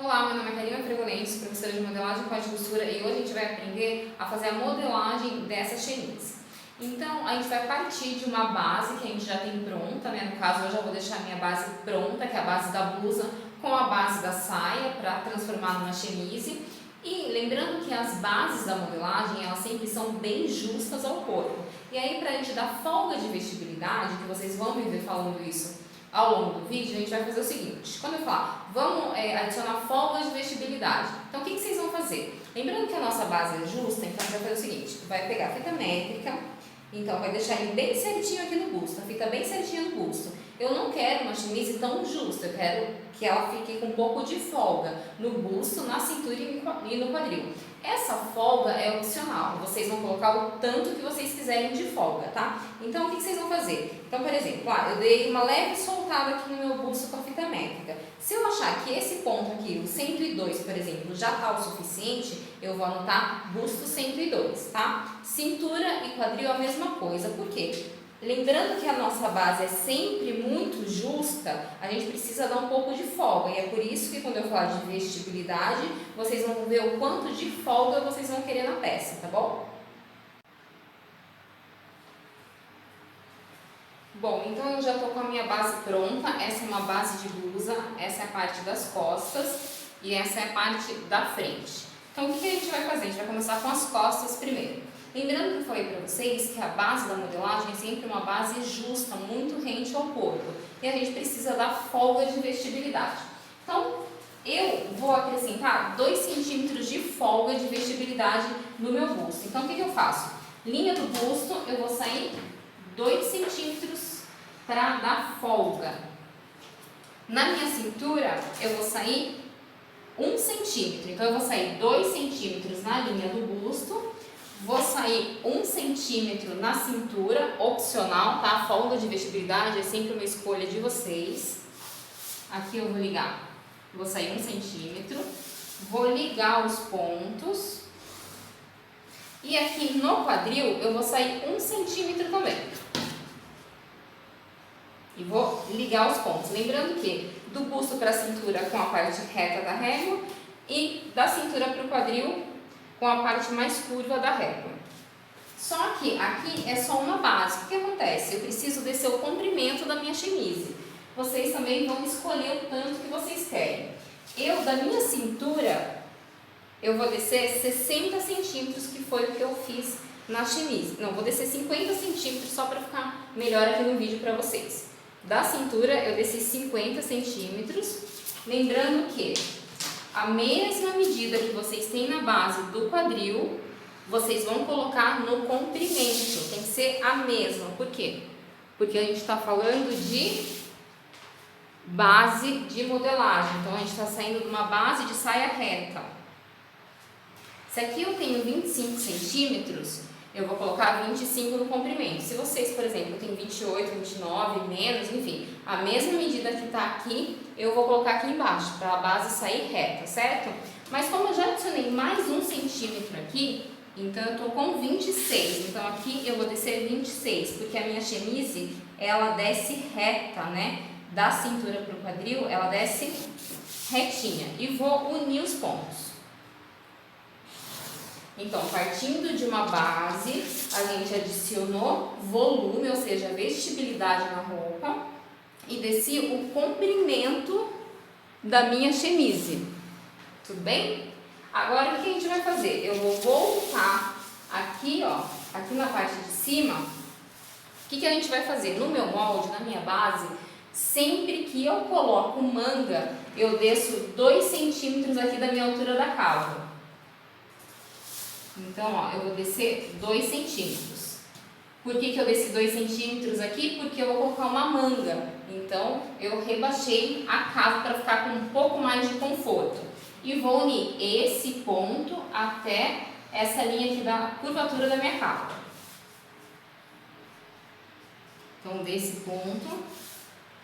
Olá, meu nome é Karina Fregolentes, professora de modelagem com de costura, e hoje a gente vai aprender a fazer a modelagem dessa chemise. Então, a gente vai partir de uma base que a gente já tem pronta, né? No caso, eu já vou deixar a minha base pronta, que é a base da blusa, com a base da saia, para transformar numa chemise. E lembrando que as bases da modelagem, elas sempre são bem justas ao corpo. E aí, para a gente dar folga de vestibilidade, que vocês vão me ver falando isso ao longo do vídeo, a gente vai fazer o seguinte: quando eu falar, vamos adicionar folga de vestibilidade, então o que vocês vão fazer? Lembrando que a nossa base é justa, então a gente vai fazer o seguinte: vai pegar a fita métrica, então vai deixar ele bem certinho aqui no busto, a fita bem certinha no busto. Eu não quero uma chemise tão justa, eu quero que ela fique com um pouco de folga no busto, na cintura e no quadril. Essa folga é opcional, vocês vão colocar o tanto que vocês quiserem de folga, tá? Então, o que vocês vão fazer? Então, por exemplo, eu dei uma leve soltada aqui no meu busto com a fita métrica. Se eu achar que esse ponto aqui, o 102, por exemplo, já está o suficiente, eu vou anotar busto 102, tá? Cintura e quadril a mesma coisa, por quê? Lembrando que a nossa base é sempre muito justa, a gente precisa dar um pouco de folga, e é por isso que quando eu falar de vestibilidade, vocês vão ver o quanto de folga vocês vão querer na peça, tá bom? Bom, então eu já estou com a minha base pronta. Essa é uma base de blusa, essa é a parte das costas e essa é a parte da frente. Então o que a gente vai fazer? A gente vai começar com as costas primeiro. Lembrando que eu falei para vocês que a base da modelagem é sempre uma base justa, muito rente ao corpo. E a gente precisa dar folga de vestibilidade. Então, eu vou acrescentar 2 centímetros de folga de vestibilidade no meu busto. Então, o que eu faço? Linha do busto, eu vou sair 2 centímetros para dar folga. Na minha cintura, eu vou sair 1 centímetro. Então, eu vou sair 2 centímetros na linha do busto. Vou sair 1 centímetro na cintura, opcional, tá? A folga de vestibilidade é sempre uma escolha de vocês. Aqui eu vou ligar, vou sair 1 centímetro, vou ligar os pontos. E aqui no quadril eu vou sair 1 centímetro também. E vou ligar os pontos. Lembrando que do busto para a cintura com a parte reta da régua e da cintura para o quadril com a parte mais curva da régua. Só que aqui é só uma base. O que acontece? Eu preciso descer o comprimento da minha chemise. Vocês também vão escolher o tanto que vocês querem. Eu, da minha cintura, eu vou descer 60 centímetros, que foi o que eu fiz na chemise. Não, vou descer 50 centímetros só para ficar melhor aqui no vídeo para vocês. Da cintura, eu desci 50 centímetros. Lembrando que a mesma medida que vocês têm na base do quadril, vocês vão colocar no comprimento. Tem que ser a mesma. Por quê? Porque a gente está falando de base de modelagem. Então, a gente está saindo de uma base de saia reta. Se aqui eu tenho 25 centímetros, eu vou colocar 25 no comprimento. Se vocês, por exemplo, têm 28, 29, menos, enfim, a mesma medida que está aqui, eu vou colocar aqui embaixo, para a base sair reta, certo? Mas como eu já adicionei mais 1 centímetro aqui, então eu estou com 26. Então aqui eu vou descer 26, porque a minha chemise, ela desce reta, né? Da cintura para o quadril, ela desce retinha. E vou unir os pontos. Então, partindo de uma base, a gente adicionou volume, ou seja, vestibilidade na roupa, e desci o comprimento da minha chemise. Tudo bem? Agora, o que a gente vai fazer? Eu vou voltar aqui, ó, aqui na parte de cima. O que a gente vai fazer? No meu molde, na minha base, sempre que eu coloco manga, eu desço 2 centímetros aqui da minha altura da calça. Então, ó, eu vou descer 2 centímetros. Por que eu desci 2 centímetros aqui? Porque eu vou colocar uma manga. Então, eu rebaixei a cava para ficar com um pouco mais de conforto. E vou unir esse ponto até essa linha aqui da curvatura da minha cava. Então, desse ponto,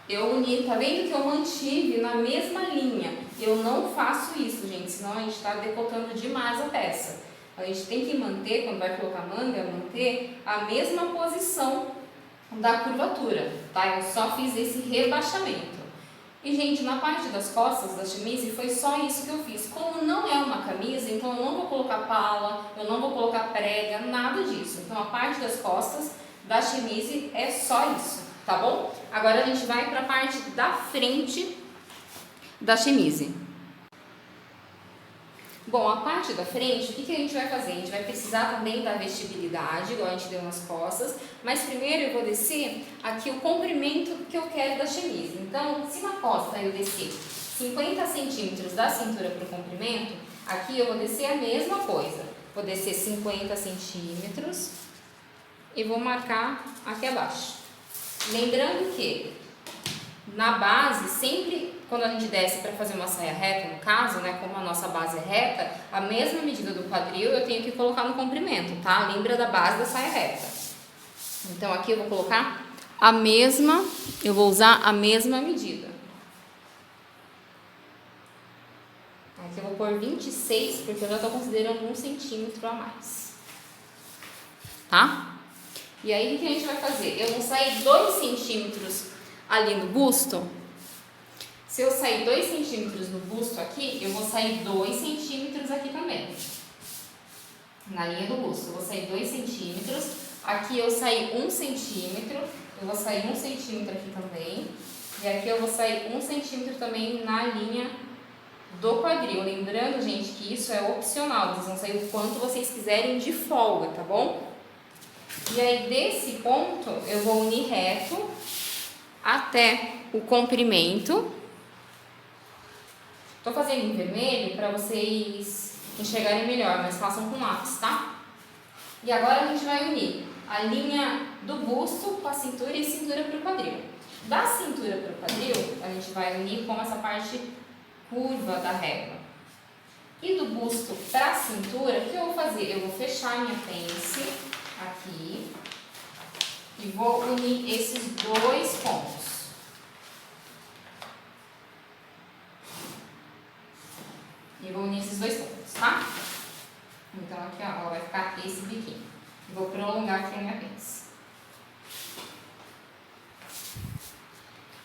eu uni, tá vendo que eu mantive na mesma linha? Eu não faço isso, gente, senão a gente está decotando demais a peça. A gente tem que manter, quando vai colocar manga, manter a mesma posição da curvatura, tá? Eu só fiz esse rebaixamento. E, gente, na parte das costas da chemise foi só isso que eu fiz. Como não é uma camisa, então eu não vou colocar pala, eu não vou colocar prega, nada disso. Então a parte das costas da chemise é só isso, tá bom? Agora a gente vai para a parte da frente da chemise. Bom, a parte da frente, o que a gente vai fazer? A gente vai precisar também da vestibilidade, igual a gente deu nas costas, mas primeiro eu vou descer aqui o comprimento que eu quero da chemise. Então, se na costa eu descer 50 centímetros da cintura para o comprimento, aqui eu vou descer a mesma coisa. Vou descer 50 centímetros e vou marcar aqui abaixo. Lembrando que na base, sempre quando a gente desce para fazer uma saia reta, no caso, né, como a nossa base é reta, a mesma medida do quadril eu tenho que colocar no comprimento, tá? Lembra da base da saia reta. Então aqui eu vou colocar a mesma, eu vou usar a mesma medida. Aqui eu vou pôr 26, porque eu já estou considerando 1 centímetro a mais. Tá? E aí o que a gente vai fazer? Eu vou sair 2 centímetros ali no busto. Se eu sair 2 centímetros no busto aqui, eu vou sair 2 centímetros aqui também. Na linha do busto, eu vou sair 2 centímetros. Aqui eu saí 1 centímetro. Eu vou sair 1 centímetro aqui também. E aqui eu vou sair 1 centímetro também na linha do quadril. Lembrando, gente, que isso é opcional. Vocês vão sair o quanto vocês quiserem de folga, tá bom? E aí, desse ponto, eu vou unir reto até o comprimento. Tô fazendo em vermelho para vocês enxergarem melhor, mas façam com lápis, tá? E agora a gente vai unir a linha do busto com a cintura e cintura para o quadril. Da cintura para o quadril, a gente vai unir com essa parte curva da régua. E do busto para a cintura, o que eu vou fazer? Eu vou fechar minha pence aqui e vou unir esses 2 pontos. E vou unir esses 2 pontos, tá? Então aqui, ó, vai ficar esse biquinho. Vou prolongar aqui a minha pence.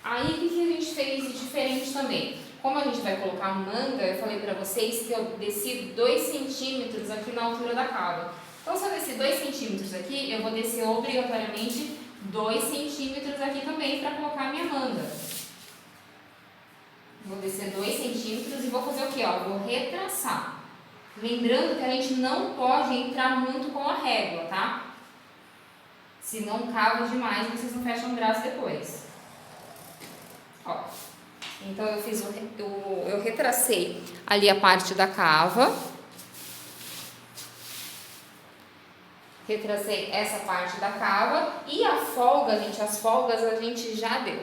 Aí, o que a gente fez de diferente também? Como a gente vai colocar manga, eu falei pra vocês que eu desci 2 centímetros aqui na altura da cava. Então, se eu descer 2 centímetros aqui, eu vou descer obrigatoriamente 2 centímetros aqui também para colocar a minha manga. Vou descer 2 centímetros e vou fazer o quê? Ó, vou retraçar. Lembrando que a gente não pode entrar muito com a régua, tá? Se não cava demais, vocês não fecham o braço depois. Ó. Então eu retracei ali a parte da cava. Retracei essa parte da cava. E a folga, gente, as folgas a gente já deu.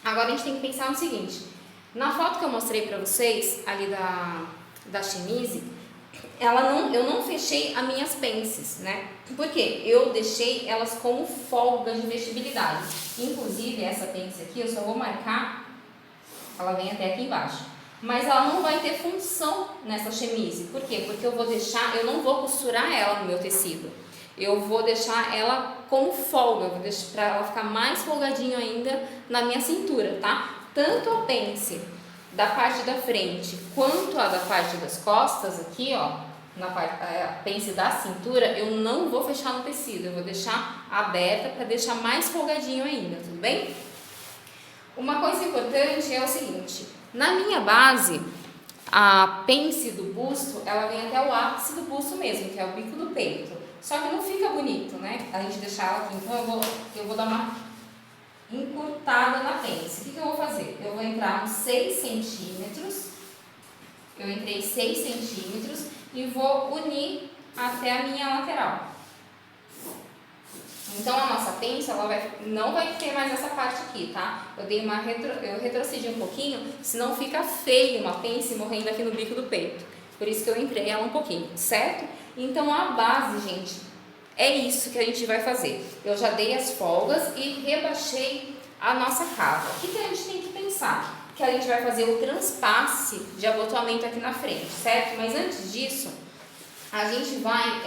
Agora a gente tem que pensar no seguinte. Na foto que eu mostrei pra vocês, ali da chemise, eu não fechei as minhas pences, né? Porque eu deixei elas como folga de vestibilidade. Inclusive, essa pence aqui, eu só vou marcar, ela vem até aqui embaixo. Mas ela não vai ter função nessa chemise. Por quê? Porque eu não vou costurar ela no meu tecido. Eu vou deixar ela como folga, eu vou deixar para ela ficar mais folgadinho ainda na minha cintura, tá? Tanto a pence da parte da frente quanto a da parte das costas aqui, ó, a pence da cintura, eu não vou fechar no tecido, eu vou deixar aberta para deixar mais folgadinho ainda, tudo bem? Uma coisa importante é o seguinte, na minha base, a pence do busto, ela vem até o ápice do busto mesmo, que é o bico do peito, só que não fica bonito, né, a gente deixar ela aqui, então eu vou dar uma encurtada na pence. O que eu vou fazer? Eu vou entrar uns 6 centímetros, eu entrei 6 centímetros e vou unir até a minha lateral. Então a nossa pence não vai ter mais essa parte aqui, tá? Eu retrocedi um pouquinho, senão fica feio uma pence morrendo aqui no bico do peito. Por isso que eu entrei ela um pouquinho, certo? Então a base, gente, é isso que a gente vai fazer. Eu já dei as folgas e rebaixei a nossa cava. O que a gente tem que pensar? Que a gente vai fazer o transpasse de abotoamento aqui na frente, certo? Mas antes disso, a gente vai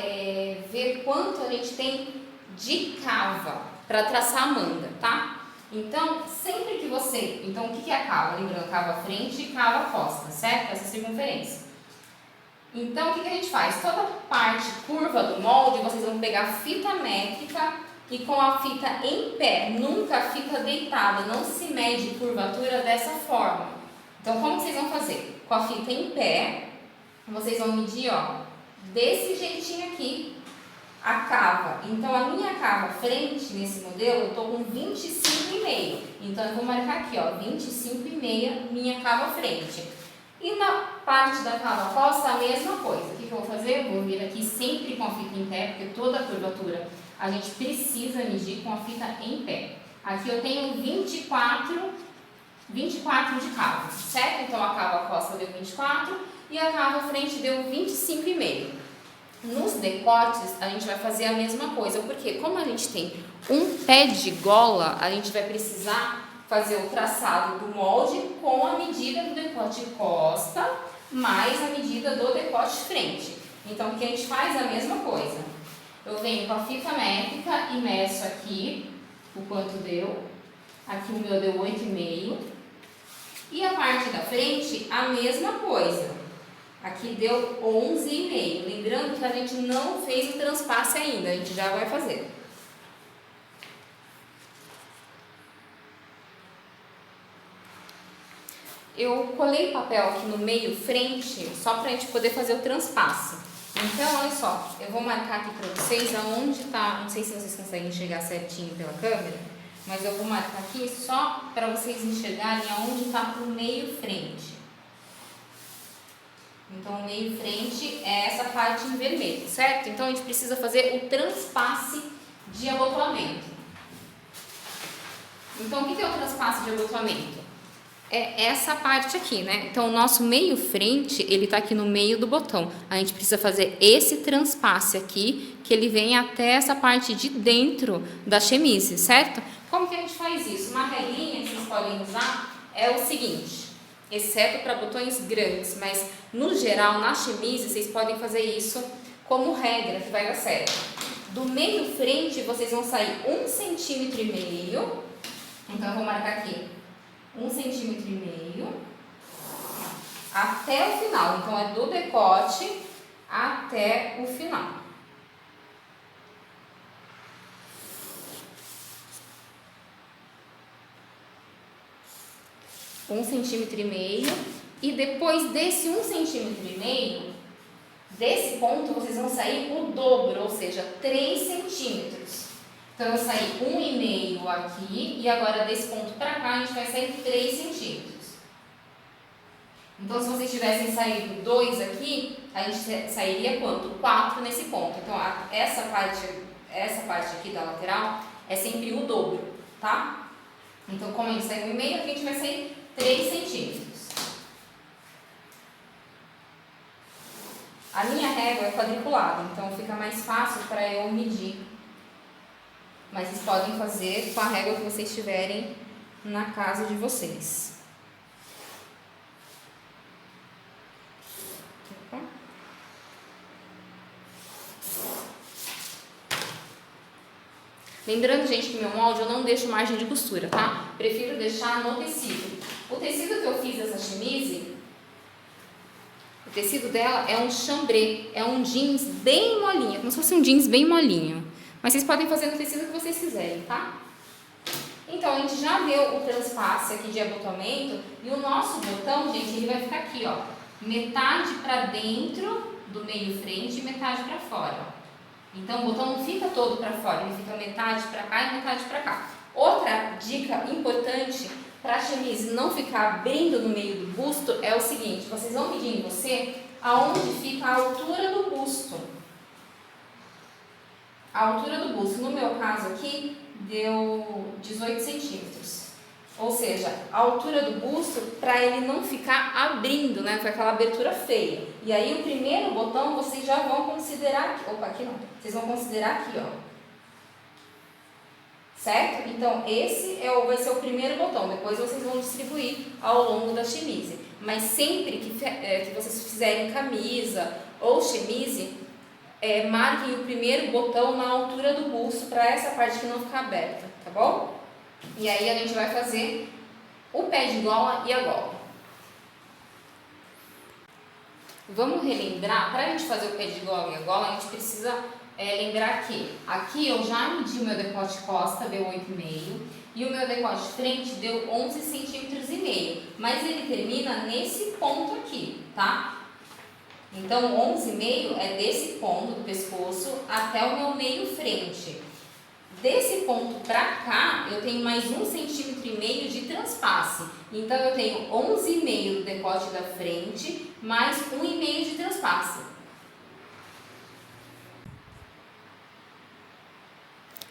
ver quanto a gente tem de cava para traçar a manga, tá? Então, sempre que você... Então, o que é a cava? Lembrando, cava frente e cava costa, certo? Essa circunferência. Então, o que a gente faz? Toda parte curva do molde, vocês vão pegar fita métrica e com a fita em pé, nunca a fita deitada, não se mede curvatura dessa forma. Então, como vocês vão fazer? Com a fita em pé, vocês vão medir, ó, desse jeitinho aqui, a cava. Então, a minha cava frente, nesse modelo, eu estou com 25,5. Então, eu vou marcar aqui, ó, 25,5, minha cava frente. E na parte da cava costa, a mesma coisa. O que eu vou fazer? Eu vou vir aqui sempre com a fita em pé, porque toda a curvatura a gente precisa medir com a fita em pé. Aqui eu tenho 24 de cava, certo? Então, a cava costa deu 24 e a cava frente deu 25,5. Nos decotes, a gente vai fazer a mesma coisa, porque como a gente tem um pé de gola, a gente vai precisar fazer o traçado do molde com a medida do decote costa, mais a medida do decote frente. Então, o que a gente faz é a mesma coisa. Eu venho com a fita métrica e meço aqui o quanto deu. Aqui o meu deu 8,5. E a parte da frente, a mesma coisa. Aqui deu 11,5. Lembrando que a gente não fez o transpasse ainda, a gente já vai fazer. Eu colei papel aqui no meio frente, só para a gente poder fazer o transpasse. Então, olha só, eu vou marcar aqui para vocês aonde está, não sei se vocês conseguem enxergar certinho pela câmera, mas eu vou marcar aqui só para vocês enxergarem aonde está o meio frente. Então, o meio frente é essa parte em vermelho, certo? Então, a gente precisa fazer o transpasse de abotoamento. Então, o que é o transpasse de abotoamento? É essa parte aqui, né? Então, o nosso meio frente, ele tá aqui no meio do botão. A gente precisa fazer esse transpasse aqui, que ele vem até essa parte de dentro da chemise, certo? Como que a gente faz isso? Uma regrinha que vocês podem usar é o seguinte, exceto para botões grandes, mas no geral, na chemise, vocês podem fazer isso como regra, que vai dar certo. Do meio frente, vocês vão sair 1,5 cm. Então, eu vou marcar aqui 1,5 cm até o final. Então, é do decote até o final. Um 1,5 cm. E depois desse 1,5 cm, desse ponto, vocês vão sair o dobro, ou seja, 3 centímetros. Então, eu saí 1,5 aqui e agora desse ponto para cá a gente vai sair 3 centímetros. Então, se vocês tivessem saído 2 aqui, a gente sairia quanto? 4 nesse ponto. Então, essa parte aqui da lateral é sempre o dobro, tá? Então, como a gente saiu 1,5, aqui a gente vai sair 3 centímetros. A minha régua é quadriculada, então fica mais fácil para eu medir. Mas vocês podem fazer com a régua que vocês tiverem na casa de vocês. Lembrando, gente, que meu molde eu não deixo margem de costura, tá? Prefiro deixar no tecido. O tecido que eu fiz dessa chemise, o tecido dela é um chambré, é um jeans bem molinho, como se fosse um jeans bem molinho. Mas vocês podem fazer no tecido que vocês quiserem, tá? Então, a gente já deu o transpasse aqui de abotoamento e o nosso botão, gente, ele vai ficar aqui, ó, metade para dentro do meio frente e metade para fora. Então, o botão não fica todo para fora, ele fica metade para cá e metade para cá. Outra dica importante para a chemise não ficar abrindo no meio do busto é o seguinte, vocês vão medir em você aonde fica a altura do busto. A altura do busto, no meu caso aqui, deu 18 centímetros. Ou seja, a altura do busto, para ele não ficar abrindo, né? Com aquela abertura feia. E aí, o primeiro botão, vocês já vão considerar aqui. Opa, aqui não. Vocês vão considerar aqui, ó. Certo? Então, esse vai ser o primeiro botão. Depois, vocês vão distribuir ao longo da chemise. Mas sempre que vocês fizerem camisa ou chemise, marquem o primeiro botão na altura do busto para essa parte que não ficar aberta, tá bom? E aí a gente vai fazer o pé de gola e a gola. Vamos relembrar, para a gente fazer o pé de gola e a gola, a gente precisa lembrar que aqui eu já medi o meu decote costa, deu 8,5, e o meu decote frente deu 11,5 centímetros, mas ele termina nesse ponto aqui, tá? Então 11,5 é desse ponto do pescoço até o meu meio frente. Desse ponto para cá, eu tenho mais 1,5 centímetros de transpasse. Então, eu tenho 11,5 do decote da frente, mais 1,5 de transpasse.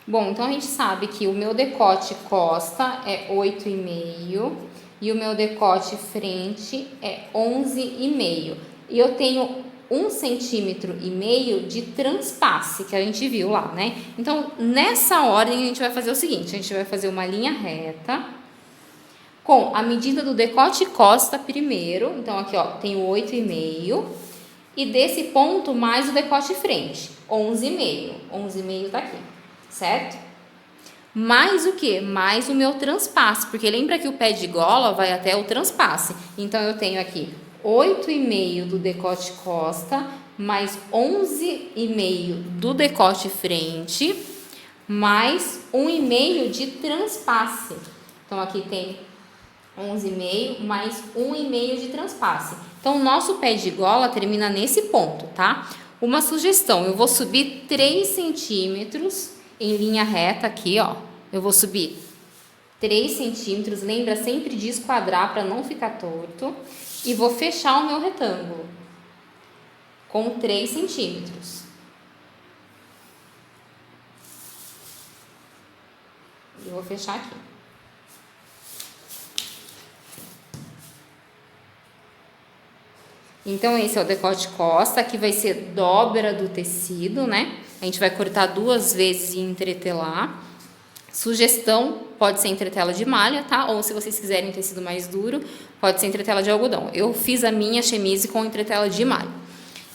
Bom, então a gente sabe que o meu decote costa é 8,5 e o meu decote frente é 11,5. E eu tenho 1,5 centímetro de transpasse, que a gente viu lá, né? Então, nessa ordem, a gente vai fazer o seguinte, a gente vai fazer uma linha reta com a medida do decote costa primeiro. Então, aqui, ó, tenho 8,5 e desse ponto mais o decote frente, 11,5. 11,5 tá aqui, certo? Mais o que? Mais o meu transpasse, porque lembra que o pé de gola vai até o transpasse. Então, eu tenho aqui 8,5 do decote costa, mais 11,5 do decote frente, mais 1,5 de transpasse. Então, aqui tem 11,5 mais 1,5 de transpasse. Então, o nosso pé de gola termina nesse ponto, tá? Uma sugestão, eu vou subir 3 centímetros em linha reta aqui, ó. Eu vou subir 3 centímetros, lembra sempre de esquadrar para não ficar torto. E vou fechar o meu retângulo com 3 centímetros. E vou fechar aqui. Então, esse é o decote costa, aqui vai ser dobra do tecido, né? A gente vai cortar 2 vezes e entretelar. Sugestão, pode ser entretela de malha, tá? Ou se vocês quiserem tecido mais duro, pode ser entretela de algodão. Eu fiz a minha chemise com entretela de malha.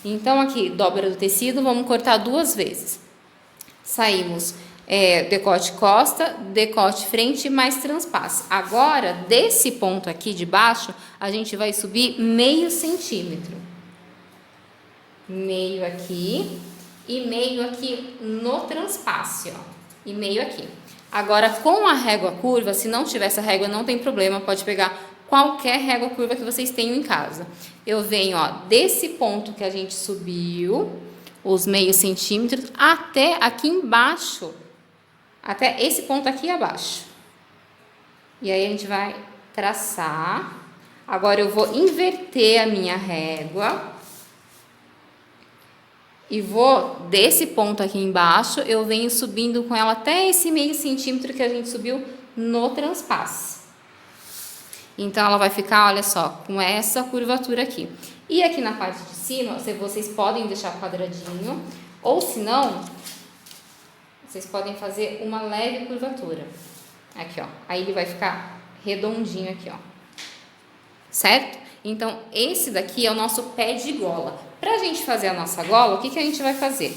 Então, aqui, dobra do tecido, vamos cortar 2 vezes. Saímos decote costa, decote frente, mais transpasse. Agora, desse ponto aqui de baixo, a gente vai subir meio centímetro. Meio aqui e meio aqui no transpasse, ó. E meio aqui. Agora, com a régua curva, se não tiver essa régua, não tem problema, pode pegar qualquer régua curva que vocês tenham em casa. Eu venho, ó, desse ponto que a gente subiu, os meios centímetros, até aqui embaixo, até esse ponto aqui abaixo. E aí, a gente vai traçar. Agora, eu vou inverter a minha régua. E vou, desse ponto aqui embaixo, eu venho subindo com ela até esse meio centímetro que a gente subiu no transpasse. Então, ela vai ficar, olha só, com essa curvatura aqui. E aqui na parte de cima, vocês podem deixar quadradinho, ou se não, vocês podem fazer uma leve curvatura. Aqui, ó. Aí ele vai ficar redondinho aqui, ó. Certo? Então, esse daqui é o nosso pé de gola. Pra gente fazer a nossa gola, o que a gente vai fazer?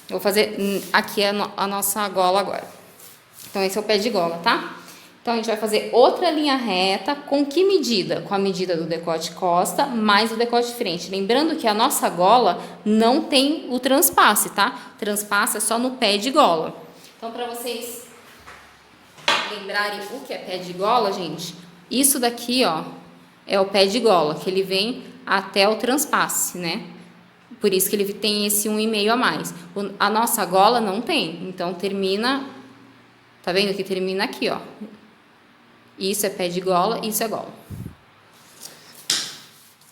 Eu vou fazer aqui a nossa gola agora. Então, esse é o pé de gola, tá? Então, a gente vai fazer outra linha reta. Com que medida? Com a medida do decote costa mais o decote frente. Lembrando que a nossa gola não tem o transpasse, tá? Transpasse é só no pé de gola. Então, para vocês lembrarem o que é pé de gola, gente, isso daqui, ó, é o pé de gola, que ele vem até o transpasse, né? Por isso que ele tem esse 1,5 a mais. A nossa gola não tem, então termina, tá vendo que termina aqui, ó. Isso é pé de gola, isso é gola.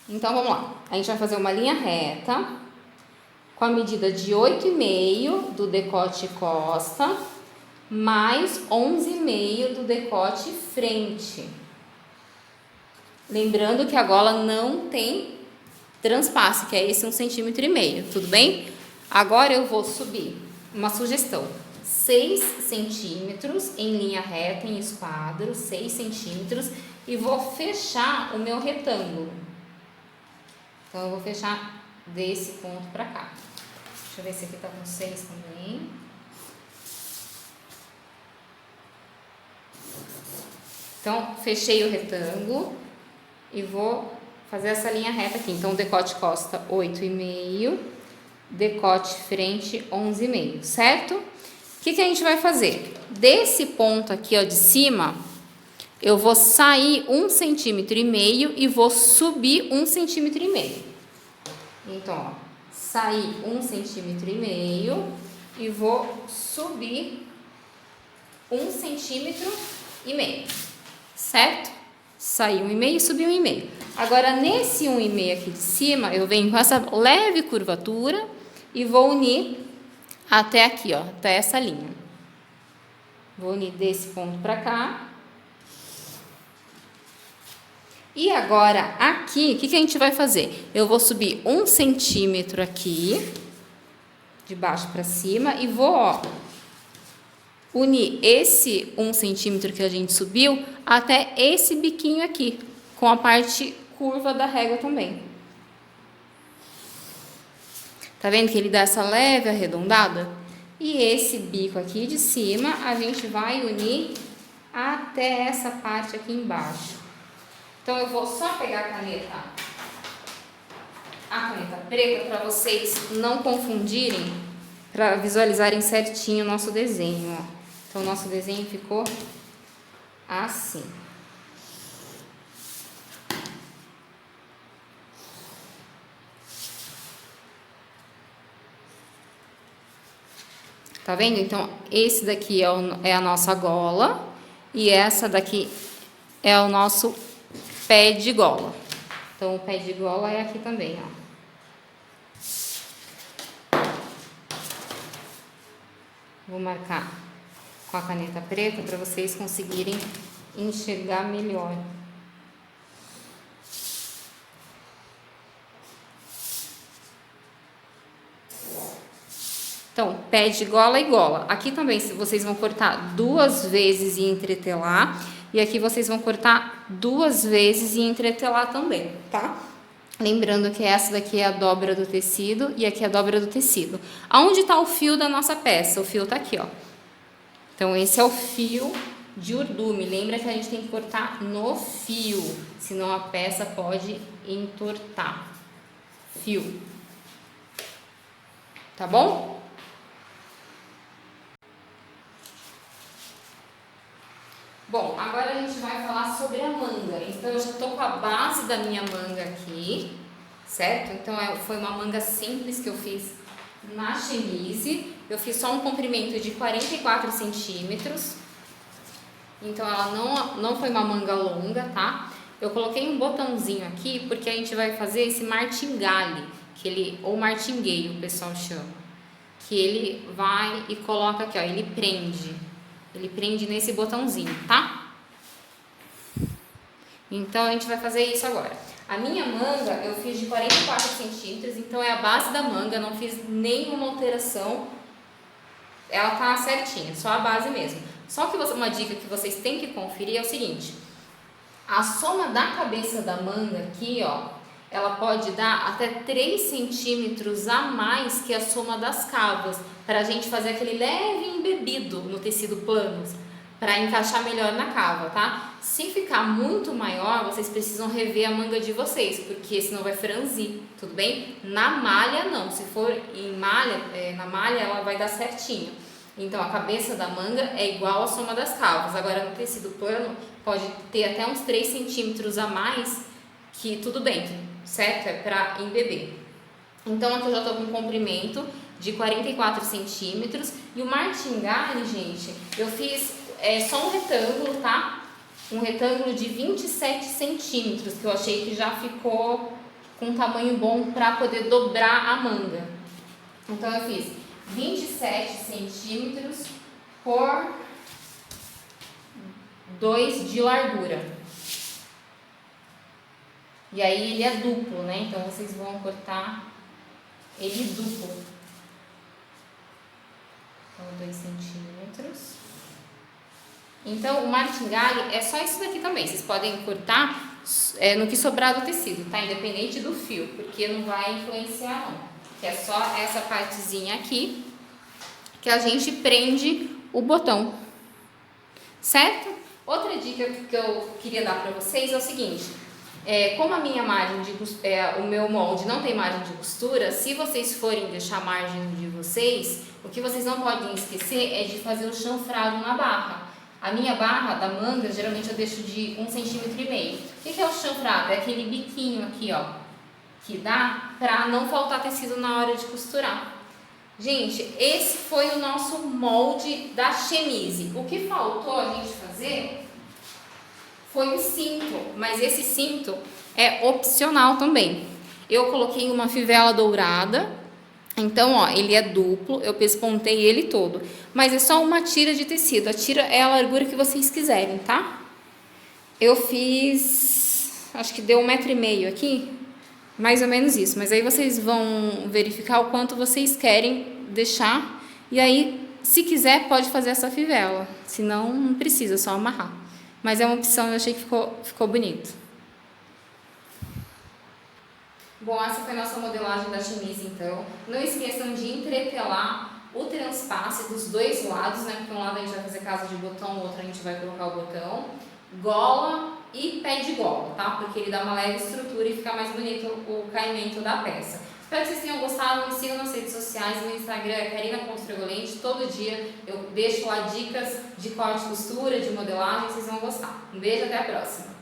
Então, vamos lá. A gente vai fazer uma linha reta com a medida de 8,5 do decote costa, mais 11,5 do decote frente. Lembrando que a gola não tem transpasse, que é esse 1,5 cm, tudo bem? Agora eu vou subir, uma sugestão, 6 centímetros em linha reta, em esquadro, 6 centímetros, e vou fechar o meu retângulo. Então, eu vou fechar desse ponto pra cá. Deixa eu ver se aqui tá com 6 também. Então, fechei o retângulo e vou fazer essa linha reta aqui. Então, decote costa 8,5, decote frente 11,5, certo? O que a gente vai fazer? Desse ponto aqui, ó, de cima, eu vou sair 1,5 centímetro e vou subir 1,5 centímetro. Então, ó, sair 1,5 centímetro e vou subir 1,5 centímetro, certo? Saí 1,5 e subi 1,5. Agora, nesse 1,5 aqui de cima, eu venho com essa leve curvatura e vou unir até aqui, ó, até essa linha. Vou unir desse ponto pra cá. E agora, aqui, o que a gente vai fazer? Eu vou subir 1 centímetro aqui, de baixo pra cima, e vou, ó, unir esse 1 centímetro que a gente subiu até esse biquinho aqui, com a parte curva da régua também. Tá vendo que ele dá essa leve arredondada? E esse bico aqui de cima, a gente vai unir até essa parte aqui embaixo. Então, eu vou só pegar a caneta preta para vocês não confundirem, para visualizarem certinho o nosso desenho, ó. Então, o nosso desenho ficou assim. Tá vendo? Então, esse daqui é a nossa gola e essa daqui é o nosso pé de gola. Então, o pé de gola é aqui também, ó. Vou marcar com a caneta preta para vocês conseguirem enxergar melhor. Então, pé de gola e gola. Aqui também vocês vão cortar 2 vezes e entretelar. E aqui vocês vão cortar 2 vezes e entretelar também, tá? Lembrando que essa daqui é a dobra do tecido e aqui é a dobra do tecido. Aonde está o fio da nossa peça? O fio tá aqui, ó. Então, esse é o fio de urdume. Lembra que a gente tem que cortar no fio, senão a peça pode entortar. Fio. Tá bom? Bom, agora a gente vai falar sobre a manga. Então, eu já tô com a base da minha manga aqui, certo? Então, foi uma manga simples que eu fiz na chemise. Eu fiz só um comprimento de 44 centímetros. Então, ela não foi uma manga longa, tá? Eu coloquei um botãozinho aqui, porque a gente vai fazer esse martingale, ou martingueio, o pessoal chama. Que ele vai e coloca aqui, ó, ele prende. Ele prende nesse botãozinho, tá? Então, a gente vai fazer isso agora. A minha manga eu fiz de 44 centímetros, então é a base da manga, não fiz nenhuma alteração. Ela tá certinha, só a base mesmo. Só que uma dica que vocês têm que conferir é o seguinte. A soma da cabeça da manga aqui, ó, ela pode dar até 3 centímetros a mais que a soma das cavas, para a gente fazer aquele leve embebido no tecido plano, para encaixar melhor na cava, tá? Se ficar muito maior, vocês precisam rever a manga de vocês, porque senão vai franzir, tudo bem? Na malha não, se for em malha, na malha ela vai dar certinho. Então, a cabeça da manga é igual à soma das cavas. Agora, no tecido plano, pode ter até uns 3 centímetros a mais, que tudo bem, certo? É para embeber. Então, aqui eu já estou com um comprimento de 44 centímetros. E o martingale, gente, eu fiz só um retângulo, tá? Um retângulo de 27 centímetros, que eu achei que já ficou com um tamanho bom para poder dobrar a manga. Então, eu fiz 27 centímetros por 2 de largura. E aí ele é duplo, né? Então vocês vão cortar ele duplo. Então 2 centímetros. Então o martingale é só isso daqui também. Vocês podem cortar no que sobrar do tecido, tá? Independente do fio, porque não vai influenciar não. Que é só essa partezinha aqui que a gente prende o botão, certo? Outra dica que eu queria dar para vocês é o seguinte, como a minha margem de o meu molde não tem margem de costura, se vocês forem deixar a margem de vocês, o que vocês não podem esquecer é de fazer o chanfrado na barra. A minha barra da manga, geralmente eu deixo de 1,5 cm. O que é o chanfrado? É aquele biquinho aqui, ó, que dá para não faltar tecido na hora de costurar. Gente, esse foi o nosso molde da chemise. O que faltou a gente fazer foi o cinto, mas esse cinto é opcional também. Eu coloquei uma fivela dourada, então ó, ele é duplo, eu pespontei ele todo, mas é só uma tira de tecido, a tira é a largura que vocês quiserem, tá? Eu fiz, acho que deu 1,5 m aqui, mais ou menos isso, mas aí vocês vão verificar o quanto vocês querem deixar, e aí, se quiser, pode fazer essa fivela, se não precisa, só amarrar. Mas é uma opção, eu achei que ficou bonito. Bom, essa foi a nossa modelagem da chemise, então. Não esqueçam de entretelar o transpasse dos dois lados, né? Porque um lado a gente vai fazer casa de botão, o outro a gente vai colocar o botão. Gola e pé de gola, tá? Porque ele dá uma leve estrutura e fica mais bonito o caimento da peça. Espero que vocês tenham gostado, me sigam nas redes sociais, no Instagram é Karina.Fregolente, todo dia eu deixo lá dicas de corte e costura, de modelagem, vocês vão gostar. Um beijo, até a próxima!